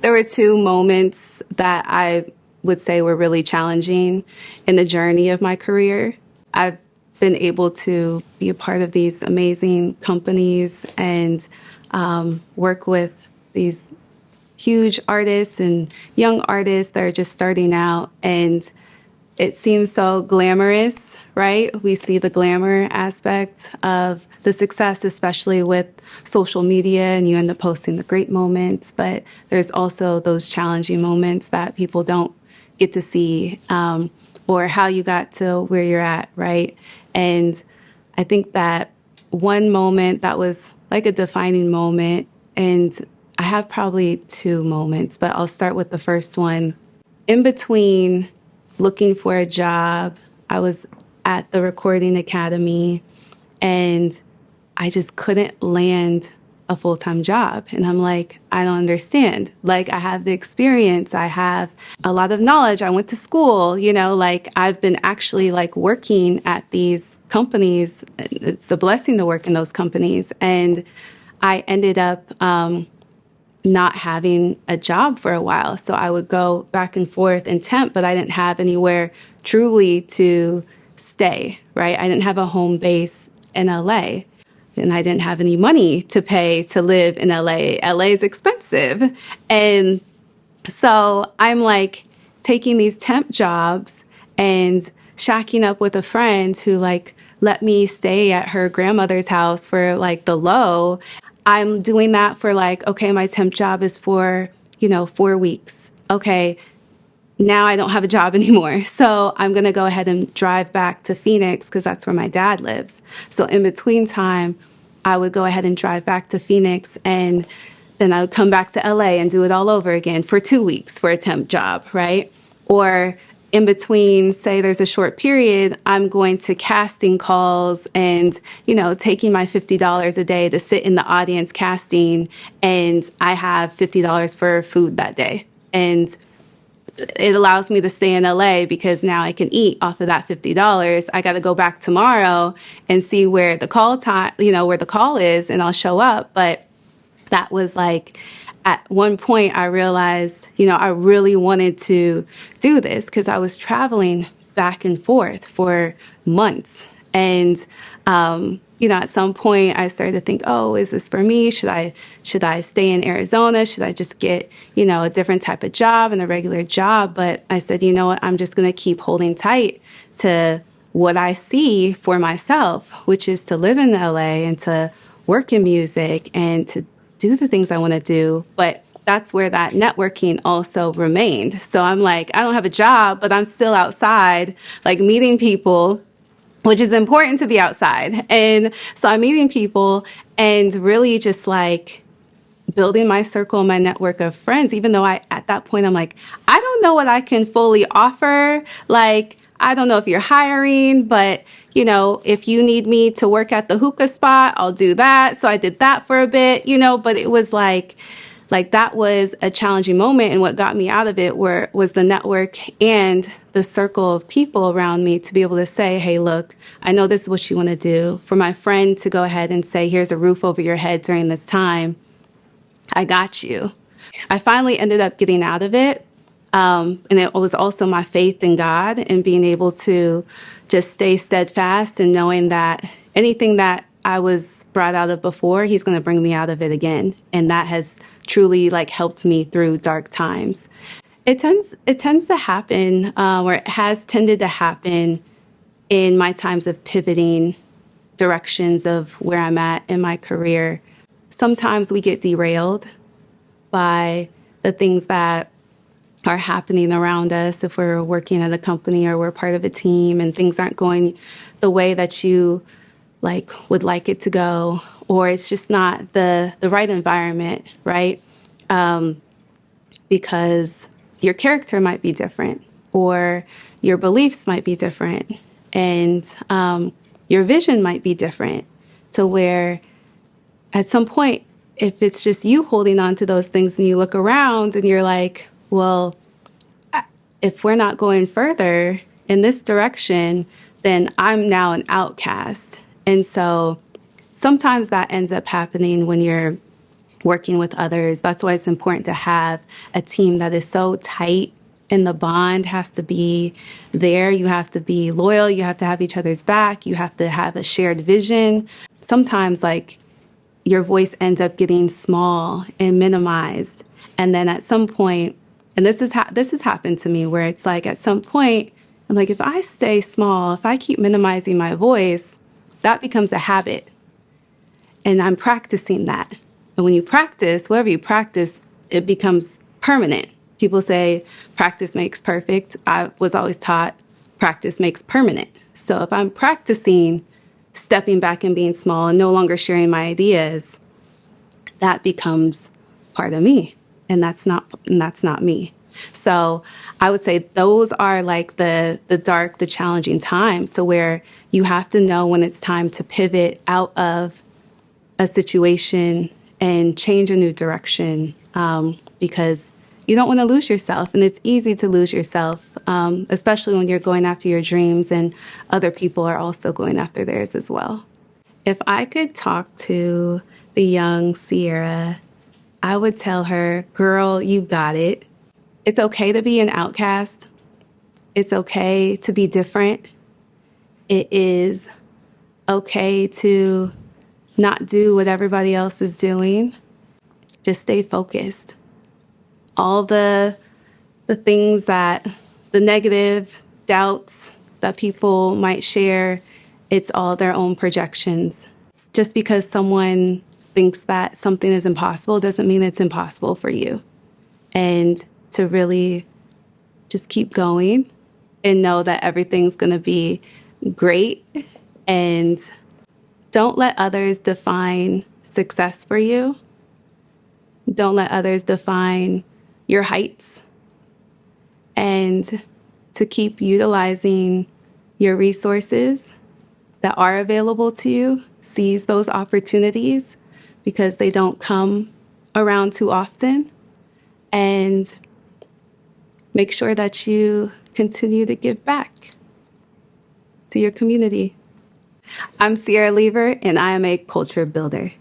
There were two moments that I would say were really challenging in the journey of my career. I've been able to be a part of these amazing companies and work with these huge artists and young artists that are just starting out. And it seems so glamorous, right? We see the glamour aspect of the success, especially with social media, and you end up posting the great moments. But there's also those challenging moments that people don't get to see, or how you got to where you're at, right? And I think that one moment that was like a defining moment, and I have probably two moments, but I'll start with the first one. In between looking for a job, I was at the Recording Academy, and I just couldn't land a full-time job. And I'm like, I don't understand. Like, I have the experience. I have a lot of knowledge. I went to school, like I've been actually like working at these companies. It's a blessing to work in those companies. And I ended up not having a job for a while. So I would go back and forth and temp, but I didn't have anywhere truly to stay, right? I didn't have a home base in LA, and I didn't have any money to pay to live in LA. LA is expensive. And so I'm like taking these temp jobs and shacking up with a friend who like let me stay at her grandmother's house for like the low. I'm doing that for like, okay, my temp job is for, 4 weeks. Okay, now I don't have a job anymore. So I'm going to go ahead and drive back to Phoenix because that's where my dad lives. So in between time, I would go ahead and drive back to Phoenix, and then I would come back to LA and do it all over again for 2 weeks for a temp job, right? Or in between, say there's a short period, I'm going to casting calls and, taking my $50 a day to sit in the audience casting, and I have $50 for food that day. And it allows me to stay in LA because now I can eat off of that $50. I got to go back tomorrow and see where the call time, where the call is, and I'll show up. But that was like, at one point I realized, I really wanted to do this because I was traveling back and forth for months. And, at some point I started to think, oh, is this for me? Should I stay in Arizona? Should I just get, a different type of job and a regular job? But I said, you know what, I'm just going to keep holding tight to what I see for myself, which is to live in LA and to work in music and to do the things I want to do. But that's where that networking also remained. So I'm like, I don't have a job, but I'm still outside, like meeting people, which is important to be outside. And so I'm meeting people and really just like building my circle, my network of friends, even though at that point, I'm like, I don't know what I can fully offer. Like, I don't know if you're hiring, but if you need me to work at the hookah spot, I'll do that. So I did that for a bit, but it was like that was a challenging moment. And what got me out of it was the network and the circle of people around me to be able to say, hey, look, I know this is what you want to do. For my friend to go ahead and say, here's a roof over your head during this time, I got you. I finally ended up getting out of it. And it was also my faith in God and being able to just stay steadfast and knowing that anything that I was brought out of before, he's going to bring me out of it again. And that has truly like helped me through dark times. It tends to happen, or it has tended to happen in my times of pivoting directions of where I'm at in my career. Sometimes we get derailed by the things that are happening around us if we're working at a company or we're part of a team and things aren't going the way that you would like it to go, or it's just not the right environment, right? Because your character might be different or your beliefs might be different and your vision might be different, to where at some point, if it's just you holding on to those things and you look around and you're like, well, if we're not going further in this direction, then I'm now an outcast. And so sometimes that ends up happening when you're working with others. That's why it's important to have a team that is so tight, and the bond has to be there. You have to be loyal. You have to have each other's back. You have to have a shared vision. Sometimes, like, your voice ends up getting small and minimized. And then at some point, and this has happened to me, where it's like at some point, I'm like, if I stay small, if I keep minimizing my voice, that becomes a habit. And I'm practicing that. And when you practice, whatever you practice, it becomes permanent. People say practice makes perfect. I was always taught practice makes permanent. So if I'm practicing stepping back and being small and no longer sharing my ideas, that becomes part of me. And that's not me. So I would say those are like the dark, the challenging times, to where you have to know when it's time to pivot out of a situation and change a new direction, because you don't want to lose yourself. And it's easy to lose yourself, especially when you're going after your dreams and other people are also going after theirs as well. If I could talk to the young Sierra, I would tell her, girl, you got it. It's okay to be an outcast. It's okay to be different. It is okay to not do what everybody else is doing. Just stay focused. All the things that, the negative doubts that people might share, it's all their own projections. Just because someone thinks that something is impossible doesn't mean it's impossible for you. And to really just keep going and know that everything's going to be great. And don't let others define success for you. Don't let others define your heights. And to keep utilizing your resources that are available to you. Seize those opportunities, because they don't come around too often. And make sure that you continue to give back to your community. I'm Sierra Lever, and I am a culture builder.